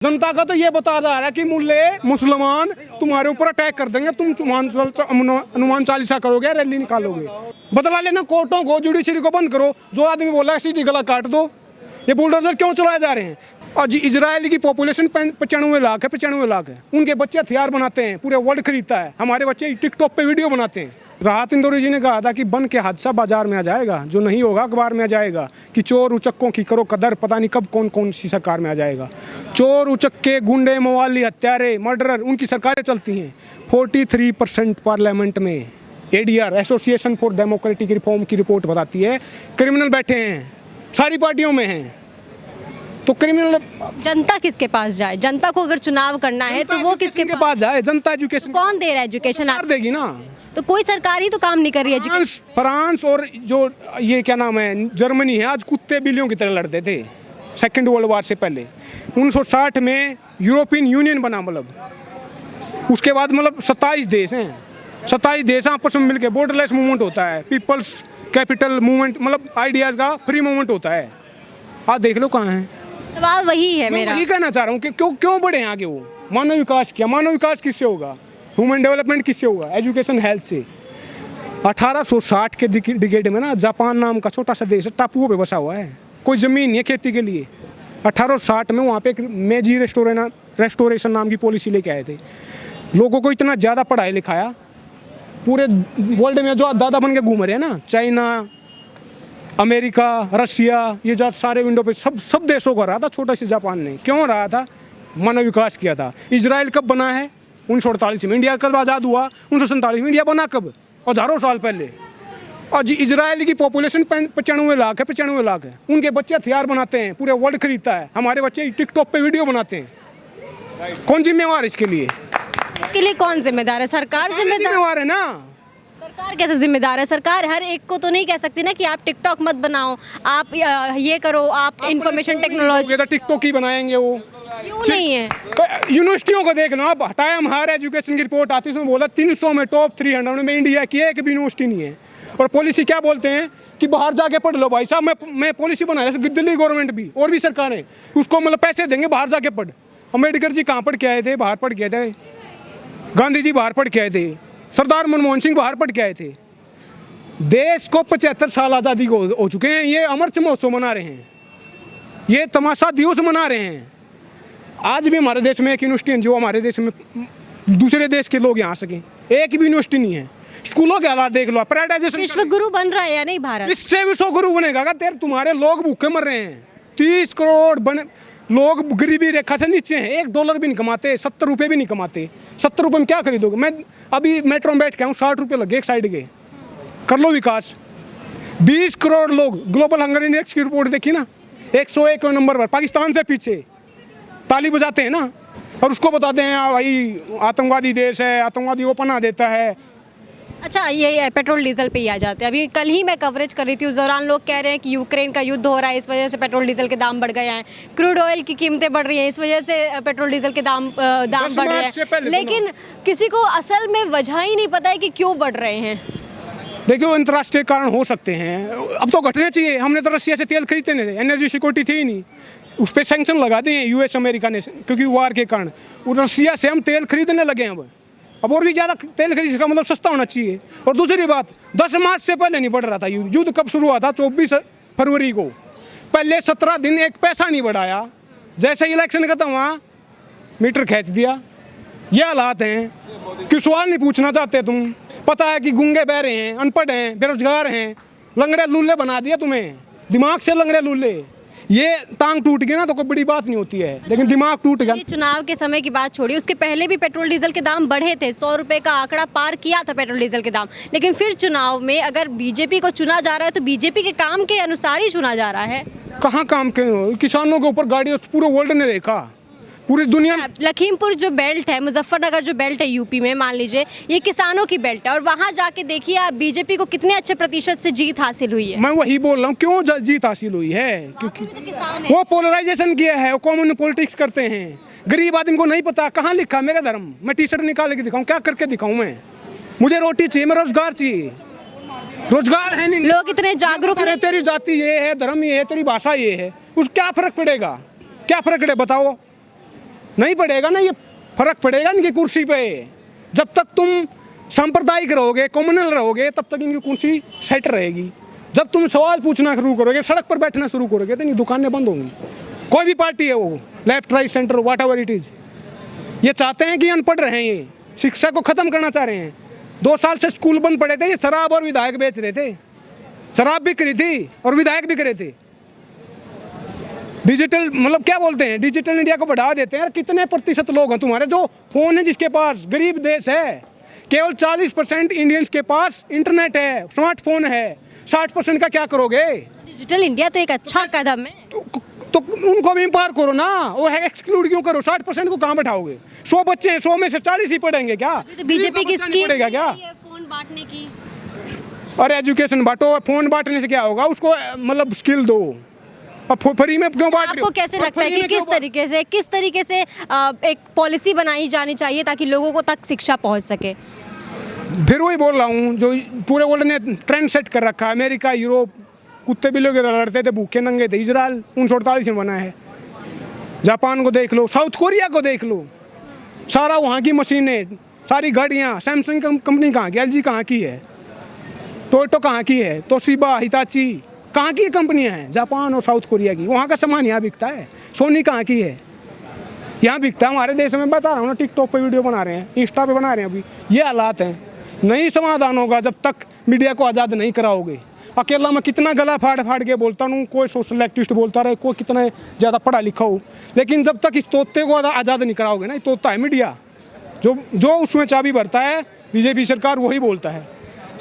जनता का तो ये बता जा रहा है कि मुल्ले मुसलमान तुम्हारे ऊपर अटैक कर देंगे, तुम हनुमान चालीसा करोगे, रैली निकालोगे। बदला लेना कोर्टों को, जुडिशरी को बंद करो। जो आदमी बोला है सीधी गला काट दो। ये बुलडोजर क्यों चलाए जा रहे हैं? और इजराइल की पॉपुलेशन 95 लाख है, 95 लाख है। उनके बच्चे हथियार बनाते हैं, पूरे वर्ल्ड खरीदता है। हमारे बच्चे टिकटॉक पे वीडियो बनाते हैं। राहत इंदौरी जी ने कहा था कि बन के हादसा बाजार में आ जाएगा, जो नहीं होगा अखबार में आ जाएगा। कि चोर उचक्कों की करो कदर, पता नहीं कब कौन कौन सी सरकार में आ जाएगा। चोर उचक्के, गुंडे, मवाली, हत्यारे, मर्डरर, उनकी सरकारें चलती हैं। 43% पार्लियामेंट में ADR, association for democratic reform की रिपोर्ट बताती है क्रिमिनल बैठे हैं, सारी पार्टियों में हैं। तो क्रिमिनल जनता किसके पास जाए? जनता को अगर चुनाव करना है तो वो किसके पास जाए? जनता एजुकेशन कौन दे रहा है? एजुकेशन आप देगी ना। तो कोई सरकार ही तो काम नहीं कर रही है। फ्रांस और जो ये क्या नाम है, जर्मनी है, आज कुत्ते बिल्लियों की तरह लड़ते थे सेकेंड वर्ल्ड वॉर से पहले। 1960 में यूरोपियन यूनियन बना, मतलब उसके बाद मतलब 27 देश हैं। 27 देश आपस में मिलकर बॉर्डरलेस मूवमेंट होता है, पीपल्स कैपिटल मूवमेंट, मतलब आइडियाज का फ्री मूवमेंट होता है। आप देख लो कहाँ है। सवाल वही है मेरा। वही कहना चाह रहा हूँ कि क्यों बढ़े आगे वो। मानव विकास किया, मानव विकास किससे होगा? ह्यूमन डेवलपमेंट किससे होगा? एजुकेशन, हेल्थ से। 1860 के डिकेड में ना, जापान नाम का छोटा सा देश टापुओं पे बसा हुआ है, कोई ज़मीन नहीं है खेती के लिए। 1860 में वहाँ पे एक मेजी रेस्टोरेशन नाम की पॉलिसी लेके आए थे। लोगों को इतना ज़्यादा पढ़ाया लिखाया, पूरे वर्ल्ड में जो दादा बन के घूम रहे हैं ना, चाइना, अमेरिका, रशिया, ये जो सारे विंडो पे सब देशों को रहा था, छोटा सा जापान ने क्यों रहा था? मानव विकास किया था। इजराइल कब बना है? 1948 में। इंडिया कब आज़ाद हुआ? 1947 में। इंडिया बना कब? हज़ारों साल पहले। और इजराइल की पॉपुलेशन 95 लाख है, 95 लाख है। उनके बच्चे हथियार बनाते हैं, पूरे वर्ल्ड खरीदता है। हमारे बच्चे टिकटॉक पे वीडियो बनाते हैं। कौन जिम्मेवार है इसके लिए? इसके लिए कौन जिम्मेदार है? सरकार जिम्मेवार है ना। सरकार कैसे जिम्मेदार है? सरकार हर एक को तो नहीं कह सकती ना कि आप टिकटॉक मत बनाओ, आप ये करो, आप इंफॉर्मेशन टेक्नोलॉजी। टिकटॉक ही बनाएंगे वो। क्यों नहीं है? तो यूनिवर्सिटियों को देख लो आप, हटाया हम हायर एजुकेशन की रिपोर्ट आती है, उसमें बोला 300 में टॉप 300 में इंडिया की एक भी यूनिवर्सिटी नहीं है। और पॉलिसी क्या बोलते हैं कि बाहर जाके पढ़ लो। भाई साहब, मैं पॉलिसी बनाया, जैसे दिल्ली गवर्नमेंट भी और भी सरकारें, उसको मतलब पैसे देंगे, बाहर जाके पढ़। अम्बेडकर जी कहाँ पढ़ के आए थे? बाहर पढ़ के आए थे। गांधी जी बाहर पढ़ के आए थे। सरदार मनमोहन सिंह बाहर पढ़ के आए थे। देश को 75 साल आज़ादी को हो चुके हैं। ये अमृत महोत्सव मना रहे हैं, ये तमाशा दिवस मना रहे हैं। आज भी हमारे देश में एक यूनिवर्सिटी है जो हमारे देश में दूसरे देश के लोग यहाँ सकें, एक भी यूनिवर्सिटी नहीं है। स्कूलों के हालात देख लो। प्राइवेटाइजेशन, विश्व गुरु बन रहा है या नहीं भारत? इससे विश्व गुरु बनेगा? तुम्हारे लोग भूखे मर रहे हैं। 30 करोड़ लोग गरीबी रेखा से नीचे हैं, $1 भी नहीं कमाते, 70 रुपये भी नहीं कमाते। 70 रुपये में क्या खरीदोगे? मैं अभी मेट्रो में बैठ के आऊँ, 60 रुपये लगे एक साइड के। कर लो विकास। 20 करोड़ लोग, ग्लोबल हंगर इंडेक्स की रिपोर्ट देखी ना, 101 नंबर पर, पाकिस्तान से पीछे। ताली बजाते हैं ना, और उसको बताते हैं भाई आतंकवादी देश है, आतंकवादी वो पनाह देता है। अच्छा, ये पेट्रोल डीजल पे ही आ जाते हैं। अभी कल ही मैं कवरेज कर रही थी, उस दौरान लोग कह रहे हैं कि यूक्रेन का युद्ध हो रहा है, इस वजह से पेट्रोल डीजल के दाम बढ़ गए हैं। क्रूड ऑयल की कीमतें बढ़ रही हैं, इस वजह से पेट्रोल डीजल के दाम बढ़ रहे हैं। लेकिन किसी को असल में वजह ही नहीं पता है कि क्यों बढ़ रहे हैं। देखिए, अंतर्राष्ट्रीय कारण हो सकते हैं, अब तो घटने चाहिए। हमने तो रशिया से तेल खरीदते नहीं थे, एनर्जी सिक्योरिटी थी ही नहीं, उस पर सैंक्शन लगा दिए यूएस अमेरिका ने, क्योंकि वार के कारण। रशिया से हम तेल खरीदने लगे हैं अब और भी ज़्यादा तेल खरीद का मतलब सस्ता होना चाहिए। और दूसरी बात, 10 मार्च से पहले नहीं बढ़ रहा था युद्ध। युद्ध कब शुरू हुआ था? 24 फरवरी को। पहले 17 दिन एक पैसा नहीं बढ़ाया। जैसे इलेक्शन खत्म हुआ, मीटर खींच दिया। ये हालात हैं कि सवाल नहीं पूछना चाहते तुम। पता है कि गूंगे बहरे हैं, अनपढ़ हैं, बेरोजगार हैं, लंगड़े लूल्ले बना दिया तुम्हें, दिमाग से लंगड़े लूल्ले। ये टांग टूट गई ना तो कोई बड़ी बात नहीं होती है, लेकिन दिमाग टूट गया। चुनाव के समय की बात छोड़िए, उसके पहले भी पेट्रोल डीजल के दाम बढ़े थे। 100 रुपये का आंकड़ा पार किया था पेट्रोल डीजल के दाम। लेकिन फिर चुनाव में अगर बीजेपी को चुना जा रहा है तो बीजेपी के काम के अनुसार ही चुना जा रहा है। कहाँ काम के? किसानों के ऊपर गाड़ी पूरे वर्ल्ड ने देखा, पूरी दुनिया। लखीमपुर जो बेल्ट है, मुजफ्फरनगर जो बेल्ट है यूपी में, मान लीजिए ये किसानों की बेल्ट है, और वहाँ जाके देखिए आप बीजेपी को कितने अच्छे प्रतिशत से जीत हासिल हुई है। मैं वही बोल रहा हूँ, क्यों जीत हासिल हुई है? क्योंकि तो वो पोलराइजेशन किया है, वो कॉमन पॉलिटिक्स करते हैं। गरीब आदमी को नहीं पता कहाँ लिखा मेरा धर्म। मैं टी शर्ट निकाल के दिखाऊँ? क्या करके दिखाऊँ मैं? मुझे रोटी चाहिए, मैं रोजगार चाहिए। रोजगार है नहीं, लोग इतने जागरूक हैं। तेरी जाति ये है, धर्म ये है, तेरी भाषा ये है, उस क्या फर्क पड़ेगा? क्या फर्क पड़े बताओ? नहीं पड़ेगा ना, ये फर्क पड़ेगा इनकी कुर्सी पे। जब तक तुम सांप्रदायिक रहोगे, कम्युनल रहोगे, तब तक इनकी कुर्सी सेट रहेगी। जब तुम सवाल पूछना शुरू करोगे, सड़क पर बैठना शुरू करोगे, तो इनकी दुकानें बंद होंगी। कोई भी पार्टी है वो, left right centre what ever it is, ये चाहते हैं कि अनपढ़ रहें, ये शिक्षा को ख़त्म करना चाह रहे हैं। 2 साल से स्कूल बंद पड़े थे, ये शराब और विधायक बेच रहे थे, शराब बिक रही थी और विधायक बिक रहे थे। डिजिटल मतलब क्या बोलते हैं, डिजिटल इंडिया को बढ़ा देते हैं। कितने प्रतिशत लोग हैं तुम्हारे जो फोन है जिसके पास, गरीब देश है, केवल 40% इंडियंस के पास इंटरनेट है, स्मार्टफोन है। 60% का क्या करोगे? डिजिटल इंडिया तो एक अच्छा कदम है। तो उनको भी इम्पावर करो ना, वो एक्सक्लूड क्यों करो? 60% को कहाँ बैठाओगे? 100 बच्चे हैं, 100 में से 40 ही पढ़ेंगे क्या? तो बीजेपी की स्कीम पड़ेगा क्या? फोन बांटने की, और एजुकेशन बांटो। फोन बांटने से क्या होगा? उसको मतलब स्किल दो। अब फ्री में क्यों बांट रहे हो? आपको कैसे लगता है कि किस तरीके से एक पॉलिसी बनाई जानी चाहिए ताकि लोगों को तक शिक्षा पहुंच सके? फिर वही बोल रहा हूँ, जो पूरे वर्ल्ड ने ट्रेंड सेट कर रखा है। अमेरिका, यूरोप, कुत्ते बिल्लियों के लड़ते थे, भूखे नंगे थे। इजराइल 1948 में बना है। जापान को देख लो, साउथ कोरिया को देख लो, सारा वहाँ की मशीनें, सारी गाड़ियाँ। सैमसंग कंपनी कहाँ की? LG कहाँ की है? टोयोटो कहाँ की है? तोशिबा, हिताची कहाँ की कंपनियाँ हैं? जापान और साउथ कोरिया की। वहाँ का सामान यहाँ बिकता है। सोनी कहाँ की है? यहाँ बिकता है हमारे देश में। बता रहा हूँ ना, टिकटॉक पे वीडियो बना रहे हैं, इंस्टा पे बना रहे हैं। अभी ये हालात हैं। नहीं समाधान होगा जब तक मीडिया को आज़ाद नहीं कराओगे। अकेला मैं कितना गला फाड़ फाड़ के बोलता हूँ, कोई सोशल एक्टिविस्ट बोलता रहे, कोई कितना ज़्यादा पढ़ा लिखा हो, लेकिन जब तक इस तोते को आज़ाद नहीं कराओगे ना, तोता है मीडिया, जो उसमें चाबी भरता है बीजेपी सरकार, वही बोलता है।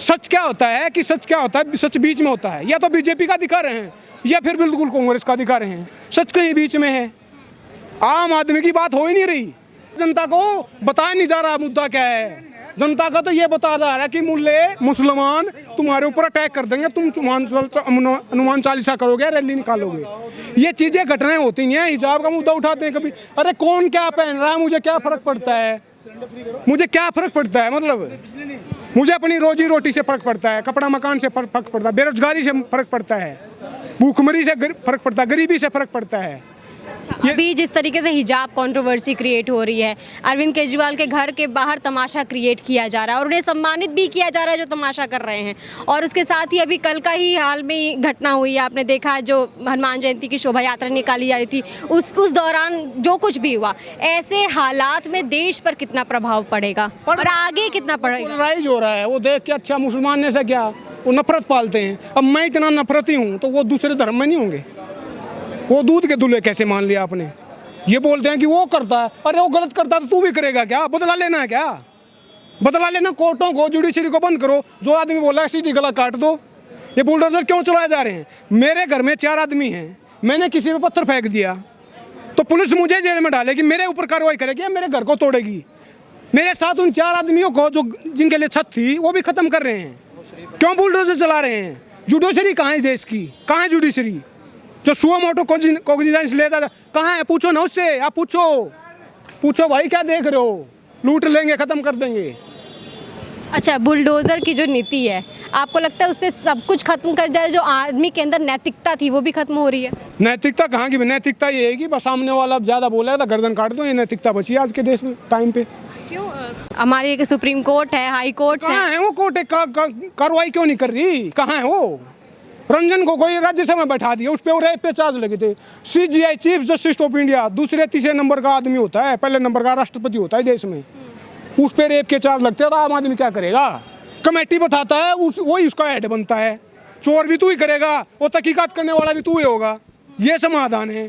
सच क्या होता है कि सच क्या होता है? सच बीच में होता है। या तो बीजेपी का दिखा रहे हैं या फिर बिल्कुल कांग्रेस का दिखा रहे हैं। सच कहीं बीच में है। आम आदमी की बात हो ही नहीं रही। जनता को बताया नहीं जा रहा मुद्दा क्या है। जनता का तो ये बताया जा रहा है कि मुसलमान तुम्हारे ऊपर अटैक कर देंगे, तुम हनुमान चालीसा करोगे, रैली निकालोगे। ये चीज़ें घटनाएं होती हैं। हिजाब का मुद्दा उठाते हैं कभी, अरे कौन क्या पहन रहा है, मुझे क्या फ़र्क पड़ता है? मुझे क्या फ़र्क पड़ता है? मतलब मुझे अपनी रोजी रोटी से फ़र्क पड़ता है, कपड़ा मकान से फ़र्क पड़ता है, बेरोजगारी से फ़र्क पड़ता है, भूखमरी से फ़र्क पड़ता है, गरीबी से फ़र्क पड़ता है। अभी जिस तरीके से हिजाब कंट्रोवर्सी क्रिएट हो रही है, अरविंद केजरीवाल के घर के बाहर तमाशा क्रिएट किया जा रहा है और उन्हें सम्मानित भी किया जा रहा है जो तमाशा कर रहे हैं। और उसके साथ ही अभी कल का ही हाल में घटना हुई है, आपने देखा, जो हनुमान जयंती की शोभा यात्रा निकाली जा रही थी, उस दौरान जो कुछ भी हुआ, ऐसे हालात में देश पर कितना प्रभाव पड़ेगा और आगे कितना पड़ेगा? राइज हो रहा है वो देख के। अच्छा, मुसलमान ने से क्या, वो नफरत पालते हैं। अब मैं इतना नफरती हूँ तो वो दूसरे धर्म में नहीं होंगे? वो दूध के दूल्हे कैसे मान लिया आपने? ये बोलते हैं कि वो करता है, अरे वो गलत करता है तो तू भी करेगा क्या? बदला लेना है क्या? बदला लेना। कोर्टों को, जुडिशरी को बंद करो। जो आदमी बोला है सीधी गला काट दो। ये बुलडोजर क्यों चलाए जा रहे हैं? मेरे घर में 4 आदमी हैं, मैंने किसी पे पत्थर फेंक दिया तो पुलिस मुझे जेल में डालेगी, मेरे ऊपर कार्रवाई करेगी या मेरे घर को तोड़ेगी? मेरे साथ उन 4 आदमियों को जो जिनके लिए छत थी वो भी खत्म कर रहे हैं। क्यों बुलडोजर चला रहे हैं? जुडिशरी कहाँ है देश की? कहाँ है जुडिशरी? जो सुओ मोटो कोग्निजेंस लेता था, कहाँ है? पूछो ना उससे। आप पूछो भाई, क्या देख रहे हो? लूट लेंगे, ख़त्म कर देंगे। अच्छा, बुलडोज़र की जो नीति है, आपको लगता है उससे सब कुछ खत्म कर जाए? जो आदमी के अंदर नैतिकता थी वो भी खत्म हो रही है? नैतिकता कहाँ की? नैतिकता ये है कि बस सामने वाला ज़्यादा बोला है तो गर्दन काट दो। ये नैतिकता बची है आज के देश में, टाइम पे। क्यों? हमारी एक सुप्रीम कोर्ट है, हाई कोर्ट है। कहाँ है वो कोर्ट? कार्रवाई क्यों नहीं कर रही? कहाँ है वो? रंजन गोगोई राज्यसभा में बैठा दिया, उस पर रेप पे चार्ज लगे थे। CJI, chief justice of India, दूसरे तीसरे नंबर का आदमी होता है, पहले नंबर का राष्ट्रपति होता है देश में, उस पर रेप के चार्ज लगते हैं। तो आम आदमी क्या करेगा? कमेटी बैठाता है, वही उसका हेड बनता है। चोर भी तू ही करेगा, वो तहकीकात करने वाला भी तू ही होगा। ये समाधान है।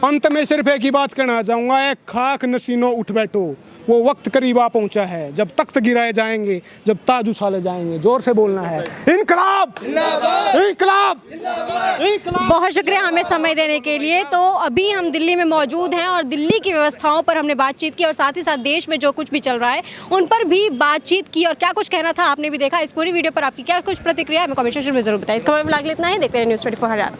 अंत में सिर्फ एक ही बात कहना चाहूँगा, एक खाक नसीनों उठ बैठो, वो वक्त करीब आ पहुंचा है जब तख्त गिराए जाएंगे, जब ताज उछाले जाएंगे। जोर से बोलना है, इनकलाब इनकलाब इनकलाब। बहुत शुक्रिया हमें समय देने के लिए। तो अभी हम दिल्ली में मौजूद हैं और दिल्ली की व्यवस्थाओं पर हमने बातचीत की और साथ ही साथ देश में जो कुछ भी चल रहा है उन पर भी बातचीत की और क्या कुछ कहना था आपने भी देखा। इस पूरी वीडियो पर आपकी क्या कुछ प्रतिक्रिया है, हमें कमेंट सेक्शन में जरूर बताएं। इस खबर में फिलहाल इतना ही। देखते रहिए News 24 हज़ार।